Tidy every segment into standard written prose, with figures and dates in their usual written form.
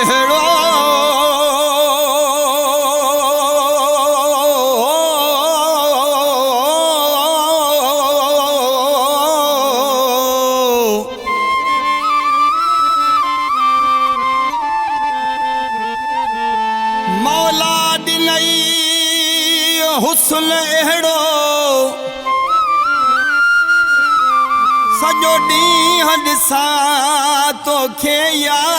एड़ो मौला दिनई हुस्न एड़ो सजो ॾींहुं ॾिसां तोखे यार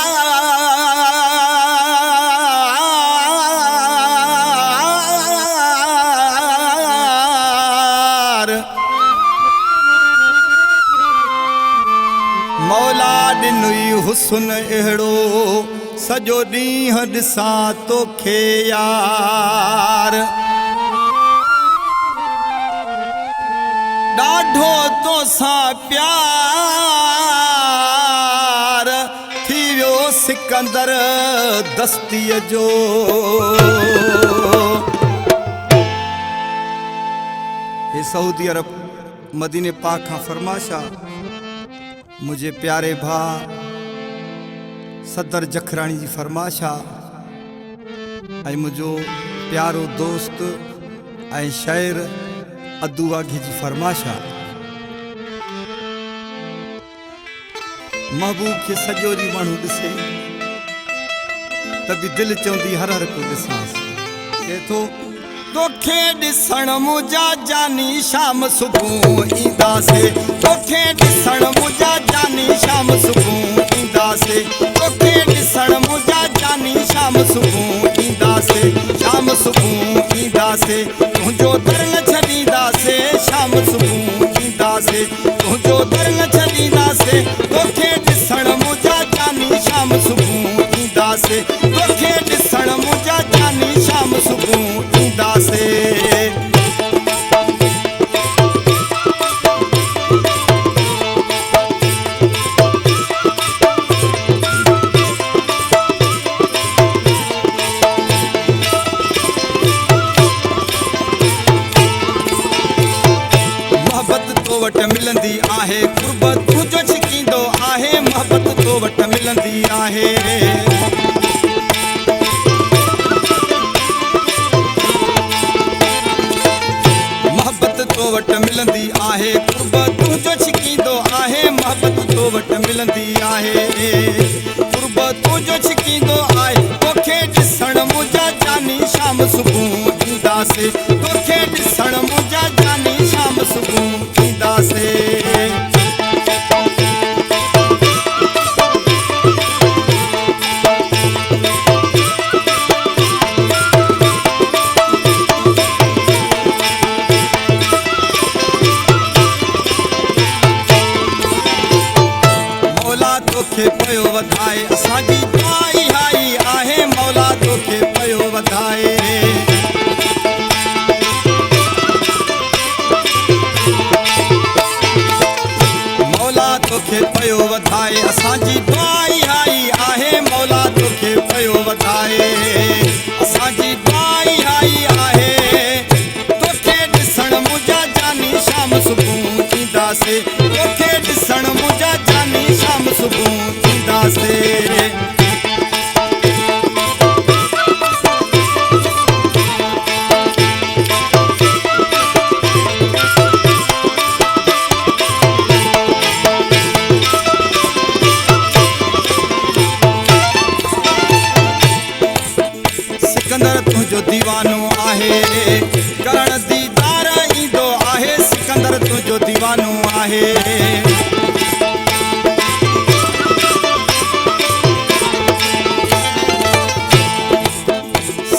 मौला ॾिनई हुस्न अहिड़ो सॼो ॾींहुं ॾिसां तोखे यार ॾाढो तोसां प्यार थी वियो सिकंदर दस्तीअ जो हे सऊदी अरब मदीने पाक खां फरमाशा मुझे प्यारे भाउ सदर जखराणी जी फरमाशा ऐं मुंहिंजो प्यारो दोस्त ऐं शाइर अदू वाघे जी फरमाशा महबूब खे सॼो ॾींहुं माण्हू ॾिसे त बि दिलि चवंदी हर हर को ॾिसांसि चए थो तोखे ॾिसण मुंहिंजा जानी शाम सुबुह ईंदासीं तोखे ॾिसण मुंहिंजा जानी शाम सुबुह ईंदासीं तोखे ॾिसण मुंहिंजा जानी शाम सुबुह ईंदासीं शाम सुबुह ईंदासीं तुंहिंजो दर न छॾींदासीं शाम सुबुह ईंदासीं तुंहिंजो दर न छॾींदासीं तोखे ॾिसण मुंहिंजा जानी शाम सुबुह ईंदासीं तोखे ॾिसण मुंहिंजा जानी शाम सुबुह ईंदासीं वट मिलंदी आहे कुर्बत तुंहिंजो छिकींदो आहे मोहबत तो वट मिलंदी आहे मोहबत तो वट मिलंदी आहे कुर्बत तुंहिंजो छिकींदो आहे मोहबत तो वट मिलंदी आहे कुर्बत तुंहिंजो छिकींदो आहे तोखे ॾिसण मुंहिंजा जानी शाम सुबुह ईंदासीं तोखे ॾिसण मुंहिंजा जानी शाम सुबुह मौला तोखे पयो वधाए असांजी दुआई आई आहे मौला तोखे पयो वधाए तोखे पयो वधाए असांजी दुआई आई आहे मौला तोखे पयो वधाए असांजी दुआई आई आहे तोखे ॾिसण मुंहिंजा जानी शाम सुबुह ईंदासीं तोखे ॾिसण मुंहिंजा जानी शाम सुबुह ईंदासीं सिकंदर तुंहिंजो दीवानो आहे करण दीदार ईंदो आहे सिकंदर तुंहिंजो दीवानो आहे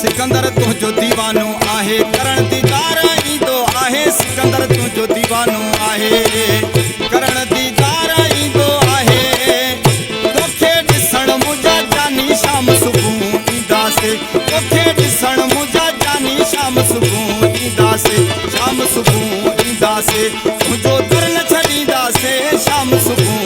सिकंदर तुंहिंजो दीवानो आहे करण दीदार ईंदो आहे सिकंदर तुंहिंजो दीवानो आहे करण दीदार ईंदो आहे तोखे ॾिसण मुंहिंजा जानी शाम सुबुह ईंदासीं तोखे ॾिसण मुंहिंजा जानी शाम सुबुह ईंदासीं शाम सुबुह ईंदासीं तुंहिंजो दर न छॾींदासीं शाम सुबुह